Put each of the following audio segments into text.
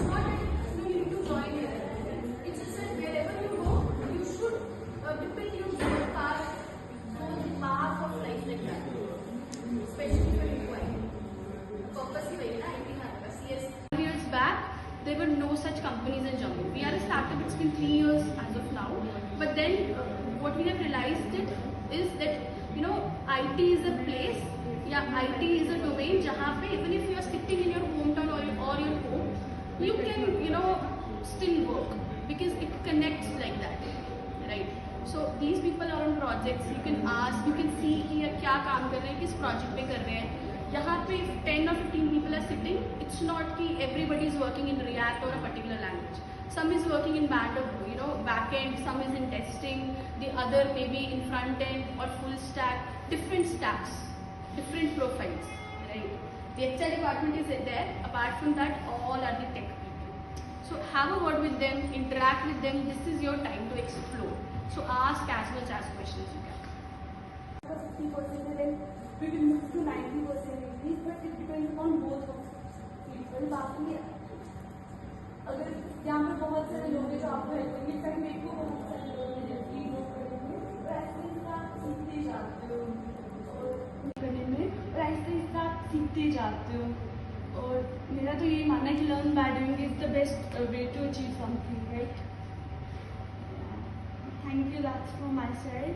not that you need to join here. It's just that wherever you go, you should depend your path, go the path of life like that. Especially for requiring. Purpose ही वही ना, IT का बस yes. Years back, there were no such companies in Jammu. We are a startup. It's been 3 years as of now. But then, what we have realized is that IT is a place. Yeah, IT is a domain जहाँ पे even if you are sitting in your hometown or your home, you can still work because it connects like that, right? So these people are on projects. You can ask, you can see कि क्या काम कर रहे हैं, किस project पे कर रहे हैं. यहाँ पे 10 or 15 people are sitting. It's not कि everybody is working in React or a particular language. Some is working in back end. Some is in testing. The other maybe in front end or full stack. Different stacks, different profiles, right? The HR department is there. Apart from that, all are the tech people. So have a word with them, interact with them. This is your time to explore. So ask as much as questions you can. 50% and then we will move to 90% increase, but it depends upon both of people. बाकी अगर यहाँ पे बहुत सारे लोग हैं जो आपको हेल्प करेंगे, इस टाइम मेरे को बहुत सारे लोग हैं जिनकी लोग करेंगे, तो ऐसे इसका सीखते जाते हो और करने में और ऐसे आप सीखते जाते हो. और मेरा तो यही मानना है कि learn by doing is the best way to achieve something, right? Thank you, that's from my side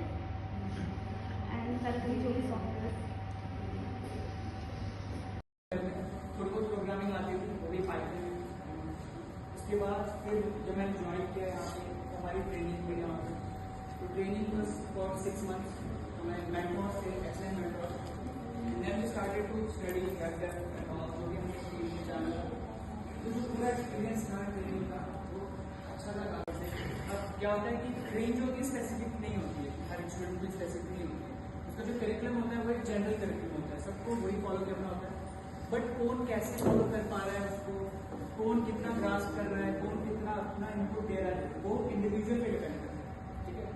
and welcome to this office. थोड़ी बहुत प्रोग्रामिंग आती थी, वो भी पाइथन. उसके बाद फिर जब मैंने ज्वाइन किया यहाँ पे, हमारी ट्रेनिंग हुई यहाँ पे. तो ट्रेनिंग बस फॉर 6 months. तो मैं मेंटोर से excellent mentor. Then we started to study web dev and all, जो भी हमने टीवी चैनल. तो जो पूरा एक्सपीरियंस था ट्रेनिंग का वो अच्छा लगा. अब क्या होता है कि ट्रेनिंग जो होती है स्पेसिफिक नहीं होती है, हर स्टूडेंट भी स्पेसिफिक नहीं होती है. उसका जो करिकुलम होता है वो एक जनरल करिकुलम होता है, सबको वही फॉलो करना होता है. बट कौन कैसे फॉलो कर पा रहा है उसको, कौन कितना ग्रास्प कर रहा है, कौन कितना अपना इनपुट दे रहा है, वो इंडिविजुअल पे डिपेंड करता है. ठीक है,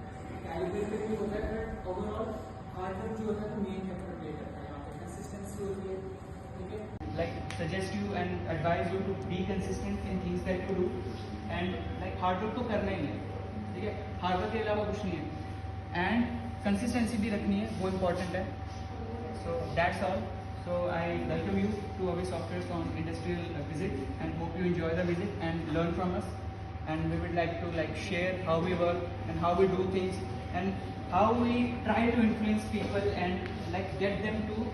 कैलिब्रेट भी होता है, बट ओवरऑल हार्ड वर्क जो होता है वो मेन फैक्टर प्ले करता है. यहाँ पे कंसिस्टेंसी होती है. ठीक है, like suggest you and advise you to be consistent in things that you do. And like hard work तो करना ही है. ठीक है, हार्ड वर्क के अलावा कुछ नहीं है. एंड कंसिस्टेंसी भी रखनी है, वो इम्पॉर्टेंट है. So that's all. So I welcome you to Avi Software's on industrial visit and hope you enjoy the visit and learn from us. And we would like to share how we work and how we do things and how we try to influence people and get them to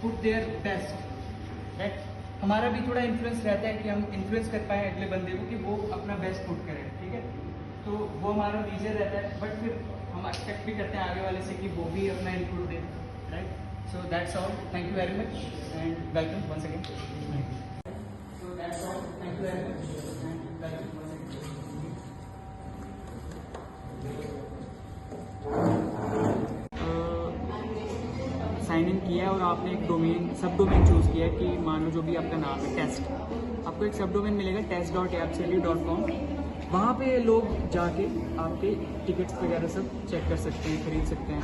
put their best. Right? हमारा भी थोड़ा influence रहता है कि हम influence कर पाए अगले बंदे को कि वो अपना बेस्ट पुट करे. ठीक है, तो वो हमारा मीजर रहता है. बट फिर हम एक्सपेक्ट भी करते हैं आगे वाले से कि वो भी अपना input they. Right? So that's all. Thank you very much and welcome once again. So that's all. Thank you very much and welcome once again. Sign in किया है और आपने एक डोमेन सब डोमेन चूज़ किया है कि मान लो जो भी आपका नाम है टेस्ट, आपको एक सब डोमेन मिलेगा test.appsally.com. वहाँ पे लोग जाके आपके टिकट्स वगैरह सब चेक कर सकते हैं, खरीद सकते हैं.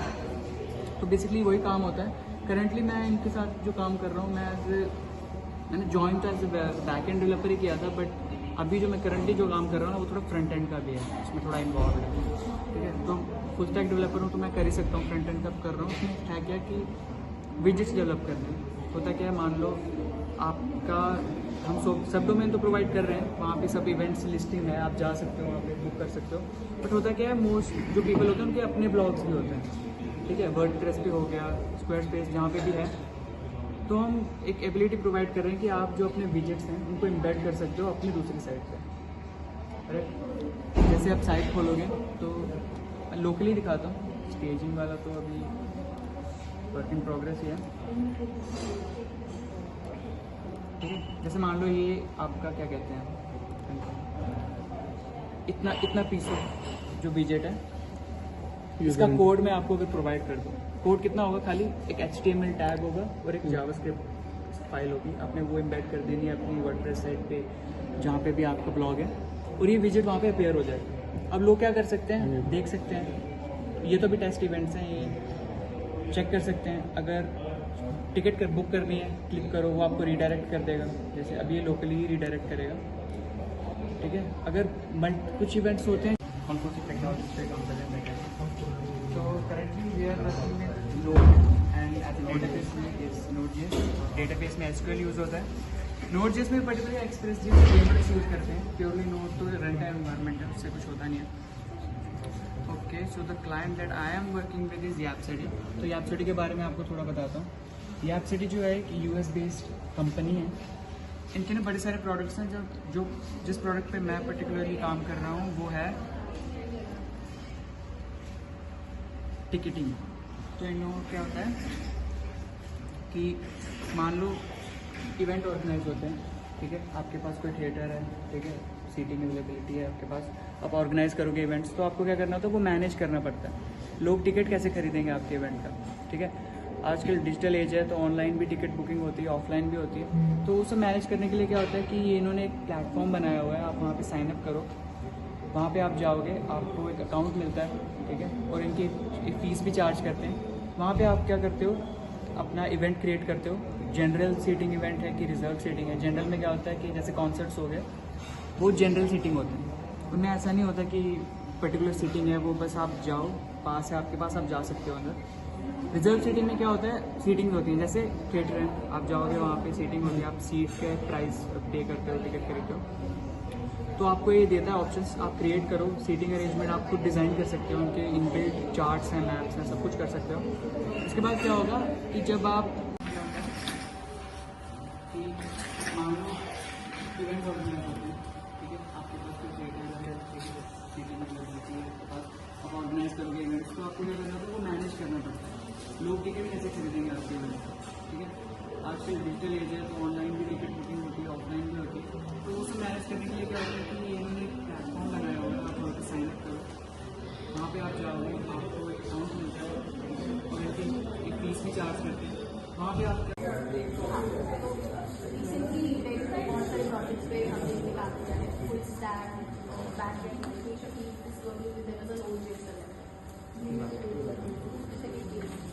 तो बेसिकली वही काम होता है. करंटली मैं इनके साथ जो काम कर रहा हूँ, मैंने जॉइन तो एज बैक एंड डेवलपर ही किया था. बट अभी जो मैं करंटली जो काम कर रहा हूँ ना वो थोड़ा फ्रंट एंड का भी है, उसमें थोड़ा इन्वॉल्व है. ठीक है, तो फुल स्टैक डेवलपर हूँ तो मैं कर ही सकता हूँ. फ्रंट एंड का कर रहा हूँ. उसमें है क्या कि विजेट्स डेवलप करने. होता क्या है, मान लो आपका हम सब डोमेन तो प्रोवाइड कर रहे हैं, वहाँ पे सब इवेंट्स लिस्टिंग है, आप जा सकते हो वहाँ पे बुक कर सकते हो. बट होता क्या है, मोस्ट जो पीपल होते हैं उनके अपने ब्लॉग्स भी होते हैं. ठीक है, वर्डप्रेस पे हो गया, स्क्वायरस्पेस जहाँ पे भी है. तो हम एक एबिलिटी प्रोवाइड कर रहे हैं कि आप जो अपने विजेट्स हैं उनको एम्बेड कर सकते हो अपनी दूसरी साइट पे. राइट? जैसे आप साइट खोलोगे तो लोकली दिखाता हूँ. स्टेजिंग वाला तो अभी वर्क इन प्रोग्रेस ही है. ठीक है, जैसे मान लो ये आपका क्या कहते हैं, इतना पीस जो विजेट है, इसका कोड मैं आपको अगर प्रोवाइड कर दूँ, कोड कितना होगा, खाली एक HTML टैग होगा और एक जावास्क्रिप्ट फाइल होगी. आपने वो एम्बेड कर देनी है अपनी वर्डप्रेस साइट पे जहाँ पे भी आपका ब्लॉग है, और ये विजेट वहाँ पे अपेयर हो जाएगा. अब लोग क्या कर सकते हैं, देख सकते हैं. ये तो भी टेस्ट इवेंट्स हैं, ये चेक कर सकते हैं. अगर टिकट बुक करनी है, क्लिक करो, वो आपको रीडायरेक्ट कर देगा. जैसे अभी ये लोकली ही रीडायरेक्ट करेगा. ठीक है। अगर कुछ इवेंट्स होते हैं कौन कौन सी टेक्नोलॉजी पे काम कर रहे हैं, तो currently we are working with node and as database में इज Node.js। डेटाबेस में SQL यूज़ होता है। Node.js में पर्टिकुलर एक्सप्रेस.js फ्रेमवर्क्स यूज़ करते हैं। प्योरली नोड तो रन टाइम एनवायरनमेंट है, उससे कुछ होता नहीं है। Okay, so the client that I am working with is यापसिटी। तो यापसिटी के बारे में आपको थोड़ा बताता हूँ। यापसिटी जो है एक US बेस्ड कंपनी है। इनके ना बड़े सारे प्रोडक्ट्स हैं। जो जिस प्रोडक्ट पे मैं पर्टिकुलरली काम कर रहा हूँ वो है टिकटिंग। तो इन लोगों को क्या होता है कि मान लो इवेंट ऑर्गेनाइज होते हैं, ठीक है, आपके पास कोई थिएटर है, ठीक है, सीटिंग अवेलेबिलिटी है आपके पास, आप ऑर्गेनाइज करोगे इवेंट्स, तो आपको क्या करना होता है, वो मैनेज करना पड़ता है। लोग टिकट कैसे खरीदेंगे आपके इवेंट का, ठीक है। आजकल डिजिटल एज है, तो ऑनलाइन भी टिकट बुकिंग होती है, ऑफलाइन भी होती है। तो उसे मैनेज करने के लिए क्या होता है कि ये इन्होंने एक प्लेटफॉर्म बनाया हुआ है। आप वहाँ पे साइन अप करो, वहाँ पे आप जाओगे, आपको एक अकाउंट मिलता है, ठीक है, और इनकी एक फ़ीस भी चार्ज करते हैं। वहाँ पे आप क्या करते हो, अपना इवेंट क्रिएट करते हो। जनरल सीटिंग इवेंट है कि रिजर्व सीटिंग है। जनरल में क्या होता है कि जैसे कॉन्सर्ट्स हो गए, वो जनरल सीटिंग होते हैं। उनमें ऐसा नहीं होता कि पर्टिकुलर सीटिंग है, वो बस आप जाओ, पास है आपके पास, आप जा सकते हो अंदर। रिजर्व सीटिंग में क्या होता है, सीटिंग होती है, जैसे थिएटर है, आप जाओगे वहाँ पे सीटिंग होती है, आप सीट के प्राइस पे करते हो, टिकट खरीदते हो। तो आपको ये देता है ऑप्शंस, आप क्रिएट करो। सीटिंग अरेंजमेंट आप खुद डिज़ाइन कर सकते हो, उनके इनबिल्ट चार्ट्स हैं, मैप्स हैं, सब कुछ कर सकते हो। इसके बाद क्या होगा कि जब आप कि मान लो इवेंट ऑर्गेनाइज होते हैं, ठीक है, आपके पास कोई थिएटर है, सीटिंग अवेलेबिलिटी है आपके पास, आप ऑर्गेनाइज करोगे इवेंट्स, तो आपको क्या करना होता है, वो मैनेज करना पड़ता है। लोग टिकट कैसे खरीदेंगे आपके इवेंट, ठीक है। आजकल डिजिटल एज है, तो ऑनलाइन भी टिकट बुकिंग होती है, ऑफलाइन भी होती है। तो उसे मैनेज करने के लिए क्या होता है कि इन्होंने एक प्लेटफॉर्म बनाया हुआ है। आप वहाँ पर साइन अप करो, वहाँ पे आप जाओगे, आपको एक अकाउंट मिलता है और इनकी एक फीस भी चार्ज करते हैं। वहाँ पे आप रिसेंटली बहुत सारे प्रोजेक्ट्स पे हमने इसमें काम किया है। फुल स्टैक, बैकएंड, इस वर्किंग विद Node.js।